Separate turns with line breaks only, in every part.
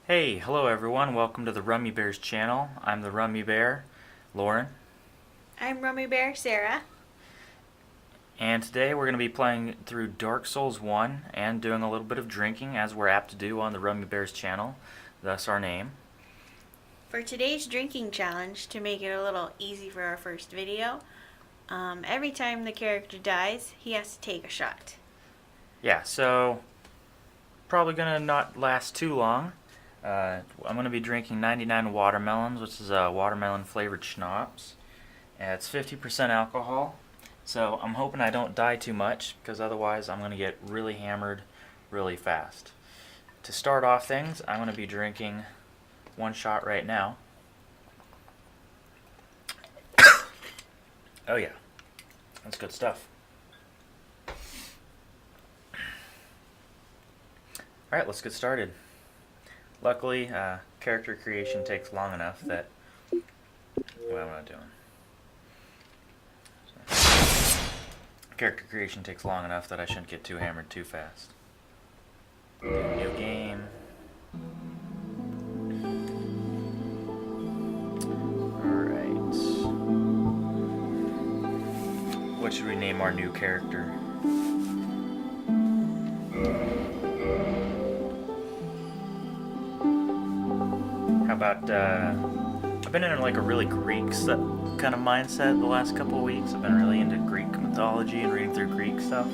Hey, hello everyone. Welcome to the Rummy Bears channel. I'm the Rummy Bear, Lauren.
I'm Rummy Bear, Sarah.
And today we're going to be playing through Dark Souls 1 and doing a little bit of drinking as we're apt to do on the Rummy Bears channel, thus our name.
For today's drinking challenge, to make it a little easy for our first video, every time the character dies, he has to take a shot.
Yeah, so probably going to not last too long. I'm going to be drinking 99 watermelons, which is a watermelon flavored schnapps. And it's 50% alcohol, so I'm hoping I don't die too much, because otherwise I'm going to get really hammered really fast. To start off things, I'm going to be drinking one shot right now. Oh yeah, that's good stuff. Alright, let's get started. Luckily, character creation takes long enough that... What am I doing? Character creation takes long enough that I shouldn't get too hammered too fast. New game. Alright. What should we name our new character? How about, I've been in like a really Greek kind of mindset the last couple of weeks. I've been really into Greek mythology and reading through Greek stuff.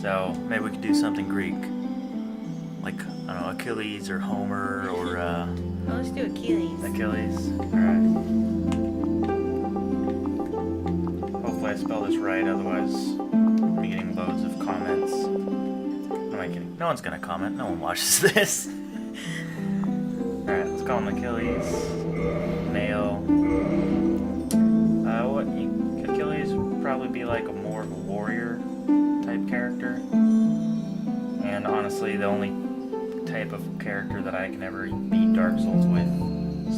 So maybe we could do something Greek. Like, I don't know, Achilles or Homer or,
Well, let's do Achilles.
Achilles. Alright. Hopefully I spell this right, otherwise I'm getting loads of comments. Am I kidding? No one's gonna comment. No one watches this. Alright, let's call him Achilles. Male. Achilles would probably be like more of a warrior type character. And honestly, the only type of character that I can ever beat Dark Souls with,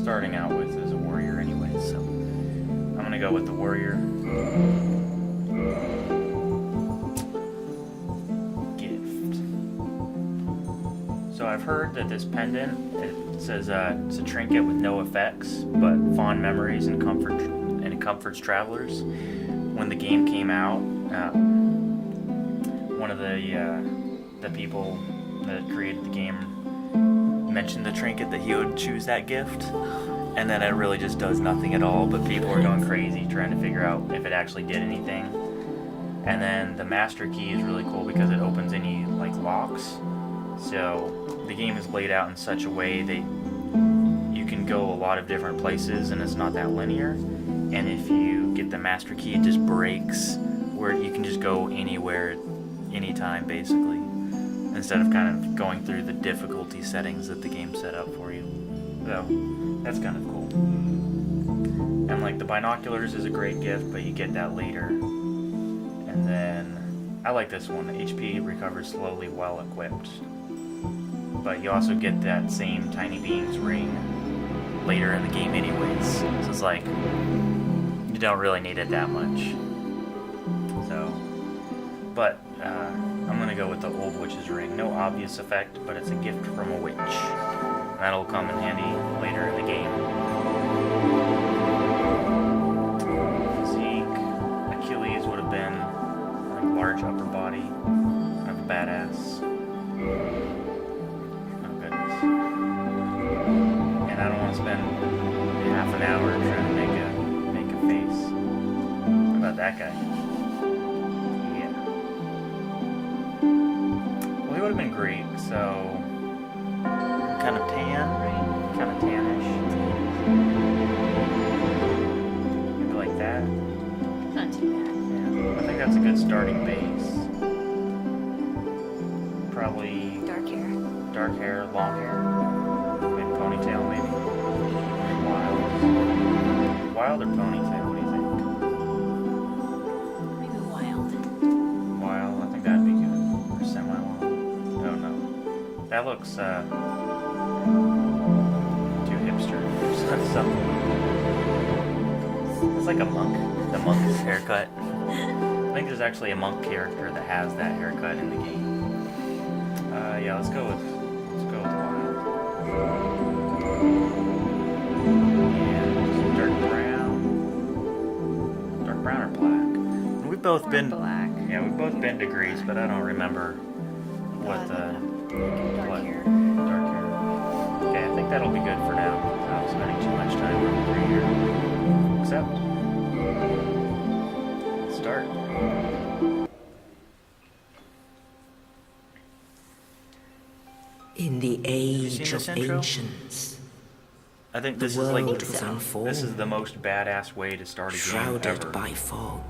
starting out with, is a warrior anyway. So I'm gonna go with the warrior. Gift. So I've heard that this pendant, it says it's a trinket with no effects, but fond memories and comforts travelers. When the game came out, one of the people that created the game mentioned the trinket that he would choose that gift, and then it really just does nothing at all, but people are going crazy trying to figure out if it actually did anything. And then the master key is really cool because it opens any like locks. So the game is laid out in such a way that you can go a lot of different places and it's not that linear. And if you get the master key, it just breaks where you can just go anywhere, anytime basically, instead of kind of going through the difficulty settings that the game set up for you. So that's kind of cool. And like the binoculars is a great gift, but you get that later. And then I like this one. HP recovers slowly while equipped. But you also get that same Tiny Beans ring later in the game anyways. So it's like, you don't really need it that much. So, but I'm gonna go with the old witch's ring. No obvious effect, but it's a gift from a witch. That'll come in handy later in the game. Physique, Achilles would have been like large upper body, kind of a badass. Oh goodness. And I don't want to spend half an hour trying to make a face. How about that guy? Yeah. Well, he would have been Greek, so kind of tan, right? Kind of tannish. Maybe like that.
Not too bad.
Yeah. I think that's a good starting base. Probably dark hair, long hair. Maybe ponytail, maybe. Wild or ponytail, what do you think?
Maybe wild.
Wild, I think that'd be good. Or semi-wild. Oh no. That looks, too hipster. That's something. It's like a monk. The monk's haircut. I think there's actually a monk character that has that haircut in the game. Yeah, let's go with wild. both
Or
been.
black.
Yeah, we've both been to Greece, but I don't remember what the
Dark
what
hair.
dark hair. Okay, I think that'll be good for now. Without spending too much time running through here. Except, let's start.
In the age
seen this
of
intro?
ancients,
I think
the
this is like
world was unformed,
this is the most badass way to start a game
shrouded
ever.
by fog.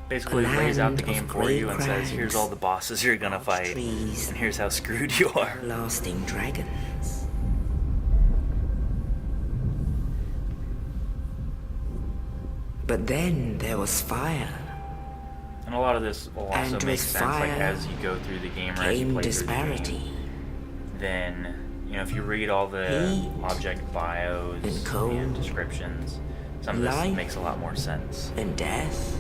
Basically,
A
it lays out the
land
game
of
for
grey
you and says, "Here's all the bosses you're gonna fight,
trees,
and here's how screwed you are."
lasting dragons. But then there was fire,
And a lot of this will also
And
make
with
sense, like
fire
as you go through the game, or as you
came
play
disparity,
through the game. Then, if you read all the
Heat
object bios
and cold,
and descriptions, some of this
life
makes a lot more sense.
and death,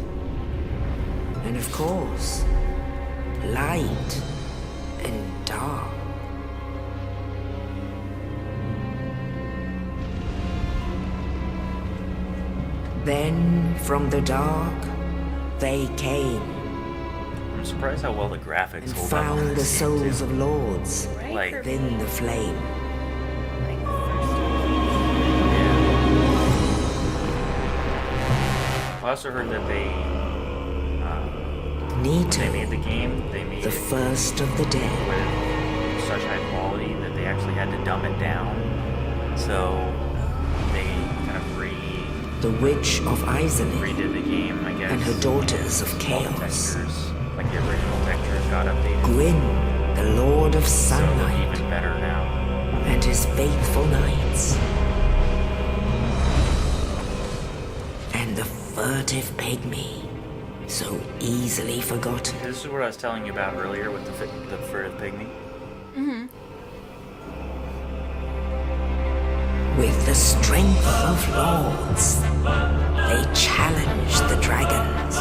and of course, light and dark. Then from the dark they came
I'm surprised how well the graphics
and
hold up on
found the
this game,
souls
too.
of lords
Right?
Like-
within the flame.
Like,
I also heard that they
Nito,
made the game, they made
the
it
first of the dead,
with such high quality that they actually had to dumb it down. So they kind of
the witch of Isolde,
redid the game, I guess.
and her daughters of
All the
chaos.
textures, like the original textures, got updated.
Gwyn, the lord of
So they look
sunlight,
even better now.
and his faithful knights. And the furtive pygmy, so easily forgotten.
This is what I was telling you about earlier with the furtive pygmy.
With the strength of lords, they challenged the dragons.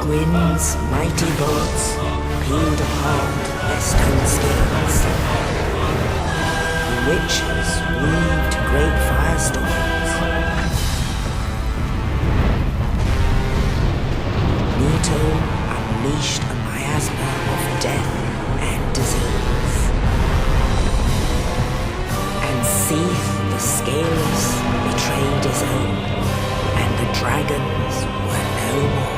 Gwyn's mighty bolts peeled apart their stone scales. The witches weaved great firestorms. Nito unleashed a miasma of death and disease. And Seath the Scaleless betrayed his own, and the dragons were no more.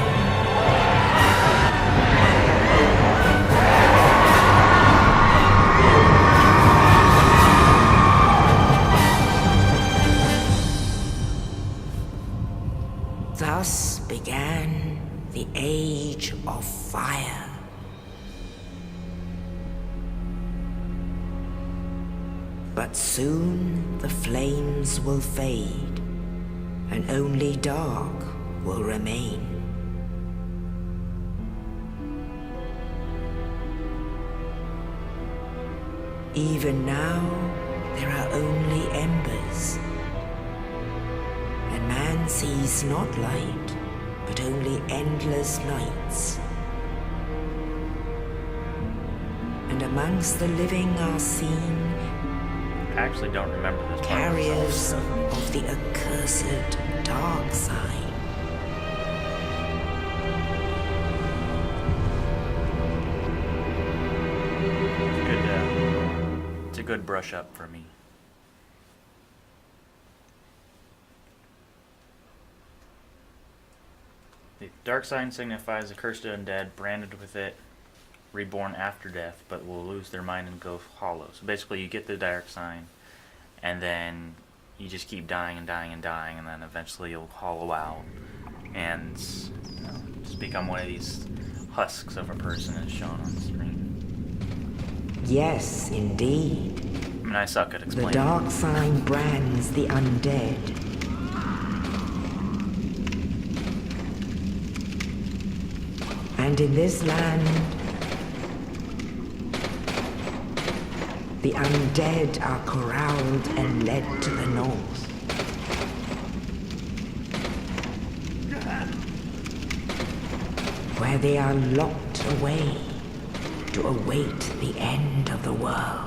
Thus began the Age of Fire. But soon the flames will fade, and only dark will remain. Even now, there are only embers, and man sees not light, but only endless nights. And amongst the living are seen
I actually don't remember this part of
carriers
stuff.
of the accursed dark side.
It's a good brush up for me. The dark sign signifies the cursed undead branded with it, reborn after death, but will lose their mind and go hollow. So basically, you get the dark sign, and then you just keep dying and dying and dying, and then eventually you'll hollow out and just become one of these husks of a person, as shown on the screen.
Yes, indeed.
I mean, I suck at
The
explaining.
dark sign brands the undead. And in this land, the undead are corralled and led to the north. Where they are locked away to await the end of the world.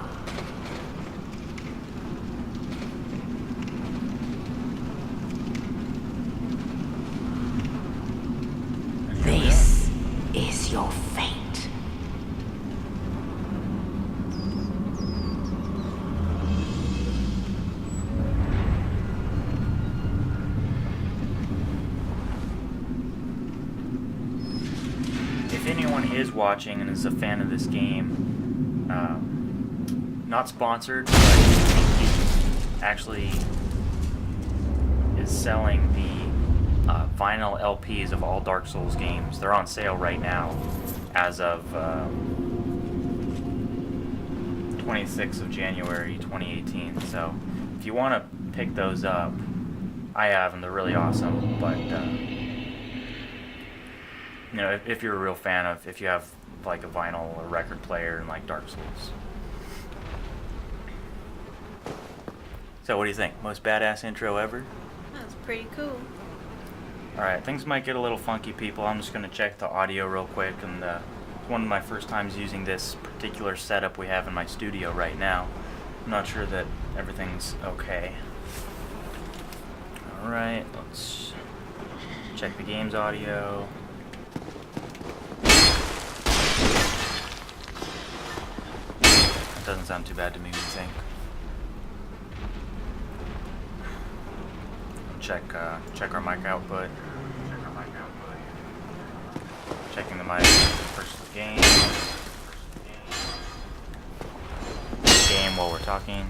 your fate.
If anyone is watching and is a fan of this game, not sponsored, but he actually is selling the vinyl LPs of all Dark Souls games. They're on sale right now as of 26th of January 2018. So if you want to pick those up, I have them. They're really awesome. But you know, if you're a real fan of, if you have like a vinyl or record player and like Dark Souls. So what do you think? Most badass intro ever?
That's pretty cool.
Alright, things might get a little funky, people. I'm just going to check the audio real quick, and it's one of my first times using this particular setup we have in my studio right now. I'm not sure that everything's okay. Alright, let's check the game's audio. That doesn't sound too bad to me, what do you think? Check our mic output. Checking the mic versus the game. Game while we're talking.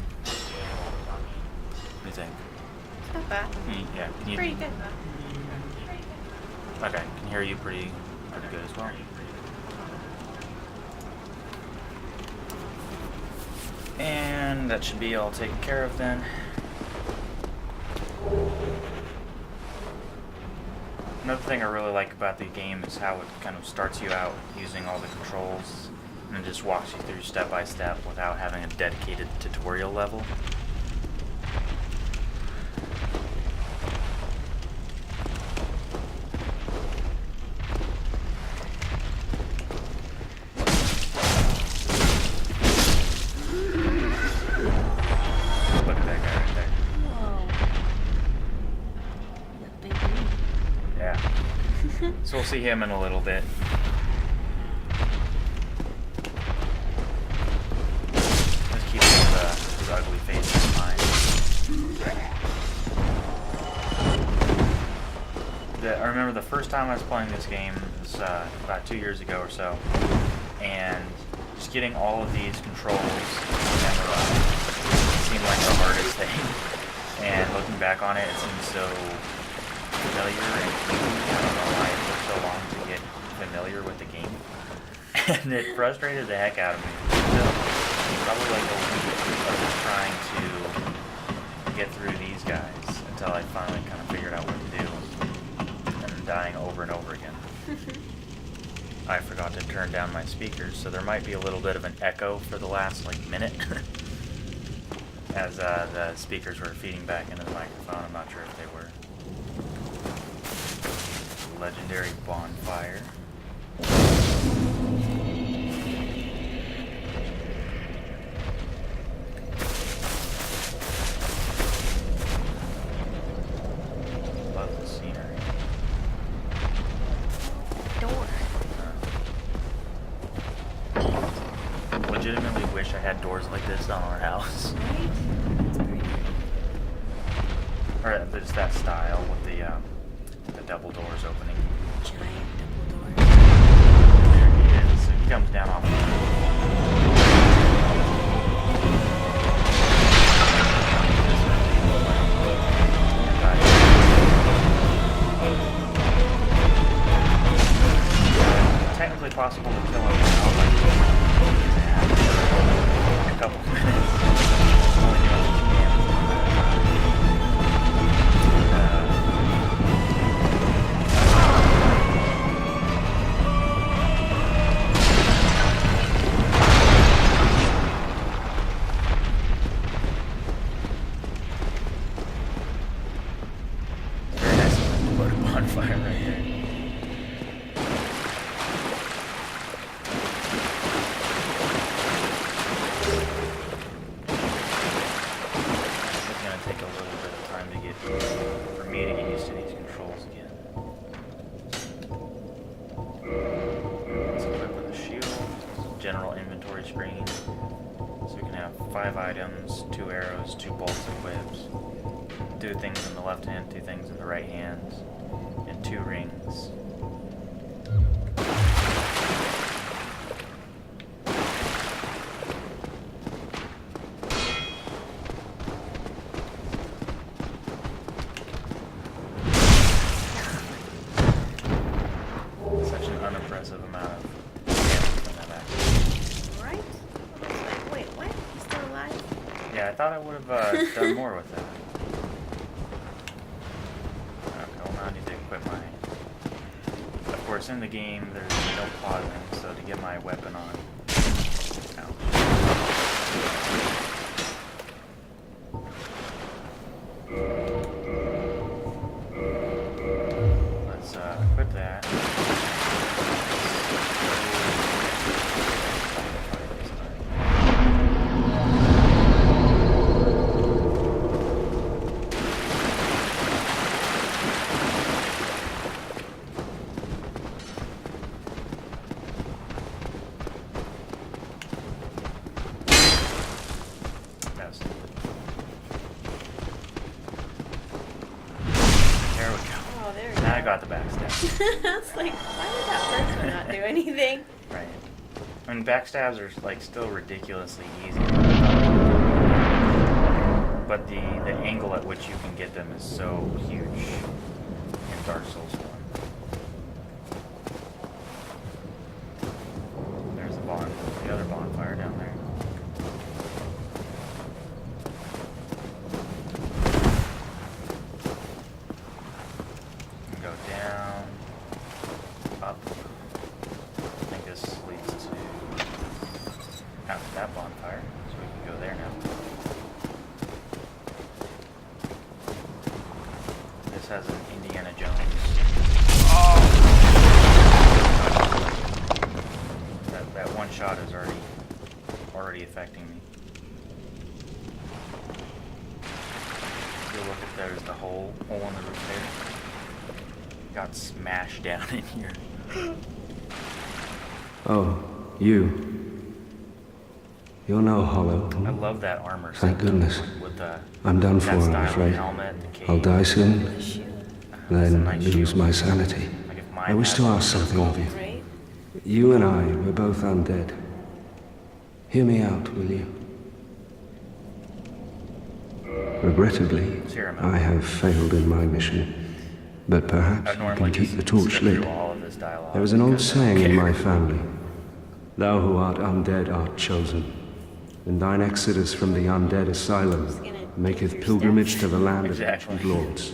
What do you think?
It's not bad.
Yeah. Can you,
Pretty good.
Okay, can hear you pretty good as well. And that should be all taken care of then. Another thing I really like about the game is how it kind of starts you out using all the controls and it just walks you through step by step without having a dedicated tutorial level. Look at that guy right there.
Whoa. That big dude.
Yeah. So we'll see him in a little bit. Let's keep his ugly face in mind. I remember the first time I was playing this game was about 2 years ago or so, and just getting all of these controls memorized seemed like the hardest thing. And looking back on it, it seems so familiar, and I don't know why it took so long to get familiar with the game. And it frustrated the heck out of me. So, probably like a week of just trying to get through these guys until I finally kind of figured out what to do, and then dying over and over again. I forgot to turn down my speakers, so there might be a little bit of an echo for the last like minute. As the speakers were feeding back into the microphone. I'm not sure if they were. Legendary bonfire. Love the scenery.
Door.
Legitimately wish I had doors like this on our house.
Right? That's pretty good.
Or there's that style with the double doors opening.
Giant double door.
There he is. He comes down off the technically possible to kill him now, but in a couple minutes. Only doing 2 damage. Very nice of them to put a bonfire right there. general inventory screen. So we can have 5 items, 2 arrows, 2 bolts and whips, 2 things in the left hand, 2 things in the right hand, and 2 rings. Such an unimpressive amount of damage from that axe.
Right? Like, wait, what? He's still alive?
Yeah, I thought I would have done more with that. Okay, well now I need to equip my... Of course, in the game, there's no pausing, so to get my weapon on... Ouch. Let's equip that. Yes. There we go.
Oh, there we
Now I
go.
got the backstab.
It's like, why did that first one not do anything?
Right. I mean, backstabs are like still ridiculously easy, but the angle at which you can get them is so huge in Dark Souls 1. There's the other bonfire down there. Go down, up. I think this leads to out to that bonfire, so we can go there now. This has an Indiana Jones. Oh! That one shot is already affecting me. If you look at there's the hole in the roof there. Got smashed down in here.
Oh, you. You're no hollow.
I love that armor.
Thank
system
goodness.
With
I'm done
that
for, I'm
style of
afraid.
helmet, the cape.
I'll die soon,
Shoot.
It's a
then
nice
lose
shield.
my sanity.
Like if
I
mine
wish
had
to
one
ask
of those
something of you.
Right?
You and I, we're both undead. Hear me out, will you? Regrettably, I have failed in my mission. But perhaps
I'd
you
normally
can keep
just
the torch
skip
lit.
through all of this dialogue.
There is an old
because I don't
saying in
care.
my family. Thou who art undead art chosen. And thine exodus from the undead asylum maketh pilgrimage to the land
Exactly.
of ancient lords.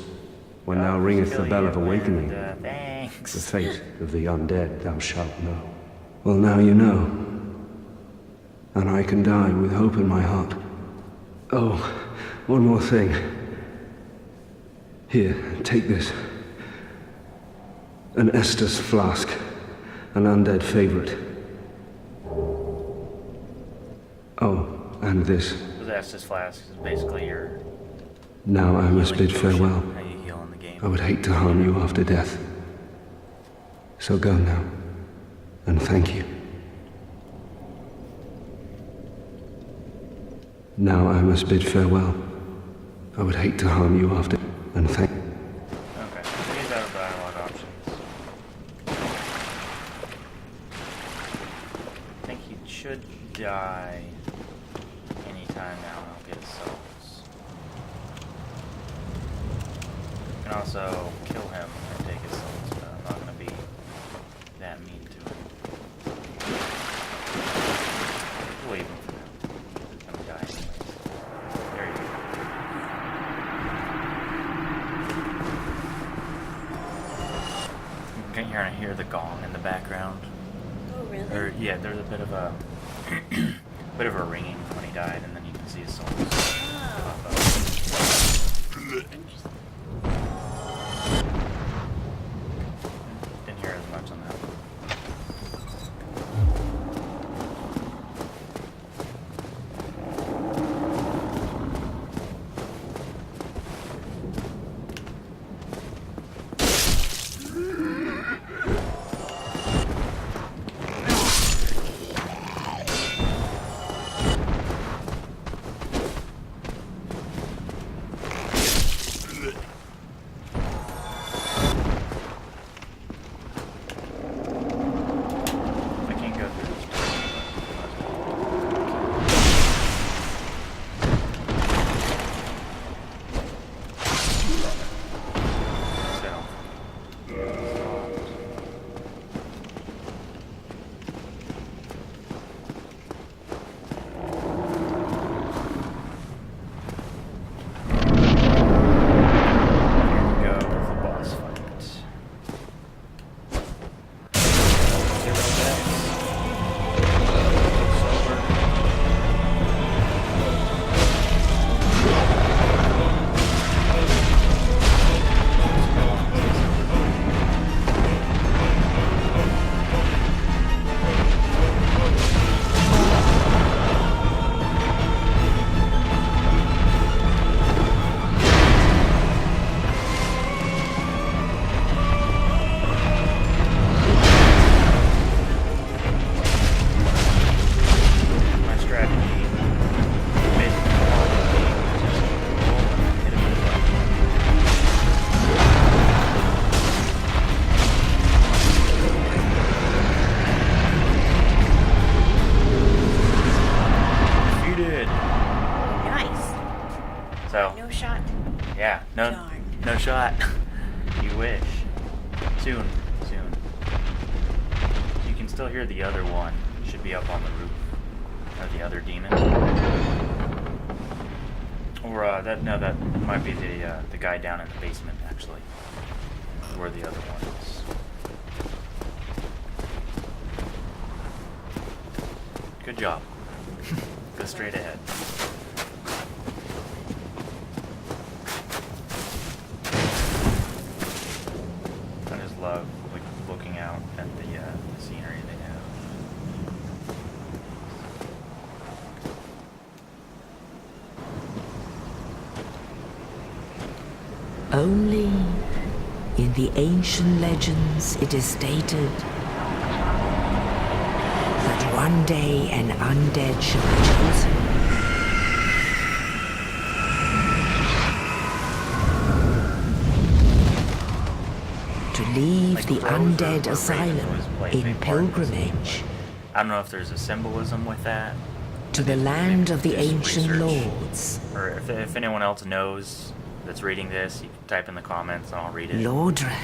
When
God
thou
will
ringeth the
fill
bell
you
of
and,
awakening,
thanks.
the fate of the undead thou shalt know. Well, now you know. And I can die with hope in my heart. Oh, one more thing. Here, take this. An Estus flask. An undead favorite. Oh, and this.
The Estus flask is basically your
Now I must
healing
bid
potion,
farewell.
how you heal in the game.
I would hate to harm you after death. So go now. And thank you. Now I must bid farewell. I would hate to harm you after... And thank...
Okay, so these are the dialogue options. I think he should die anytime now, and I'll get his souls. You can also kill him and take his souls, but I'm not going to be that mean to him. We'll leave him for now. He's going to die anyways. There you go. You're gonna hear the gong in the background.
Oh, really?
Or yeah, there's a bit of a bit of a ringing when he died, and then you can see his soul
Oh.
pop up.
Interesting.
Didn't hear as much on that one. No,
Darn.
no shot. You wish. Soon. You can still hear the other one. Should be up on the roof. Or the other demon. Or that might be the guy down in the basement actually. Where the other one is. Good job. Go straight ahead. I just love looking out at the scenery they have.
Only in the ancient legends it is stated that one day an undead shall be chosen to leave
Like,
the
crows
undead
or
asylum
ravens always play a
in
big part in this.
pilgrimage
I don't know if there's a symbolism with that.
to the
Maybe
land of the
do some
ancient
research.
lords.
Or if anyone else knows that's reading this, you can type in the comments and I'll read it.
Lordran.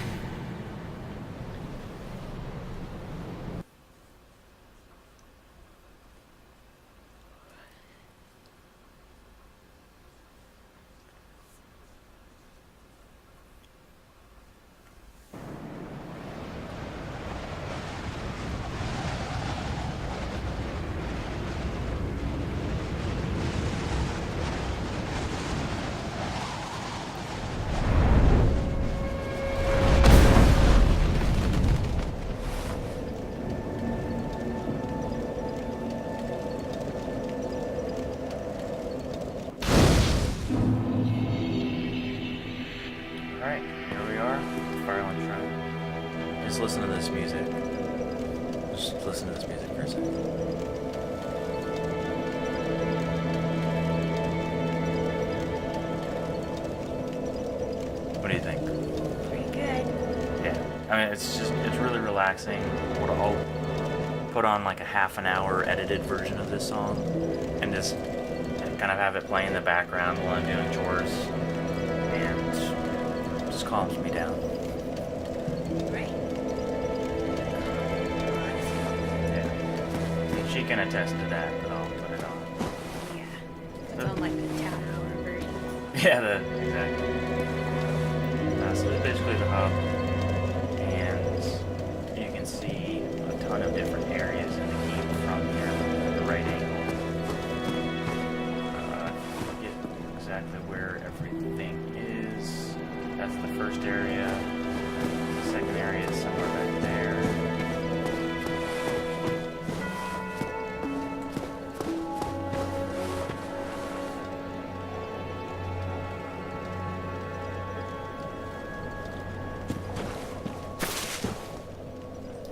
Alright, here we are. Firelight Shrine. Just listen to this music. Just listen to this music for a second. What do you think?
Pretty good.
Yeah. I mean, it's really relaxing. I'll put on like a half an hour edited version of this song and just kind of have it play in the background while I'm doing chores. And just calms me down.
Right.
Yeah. And she can attest to that, but I'll put it on.
Yeah. It's on like the 10-hour version.
Yeah, exactly. So it's basically the hub, and you can see a ton of different areas in the game from here at the right angle. I forget exactly where everything is. That's the first area. The second area is somewhere back there.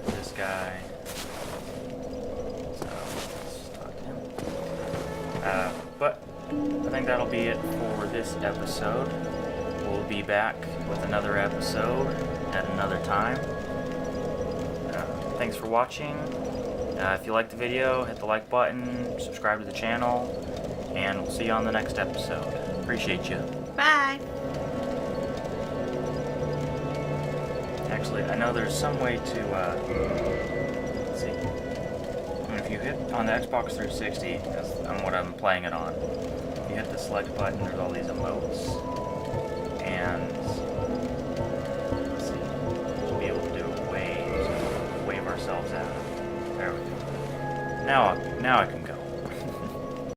This guy. So let's talk to him. But I think that'll be it for this episode. We'll be back with another episode at another time. Thanks for watching. If you liked the video, hit the like button, subscribe to the channel, and we'll see you on the next episode. Appreciate you.
Bye.
Actually, I know there's some way to, let's see. I mean, if you hit on the Xbox 360, that's what I'm playing it on. If you hit the select button, there's all these emotes. And, let's see, we'll be able to do a wave, so wave ourselves out. There we go. Now I can go.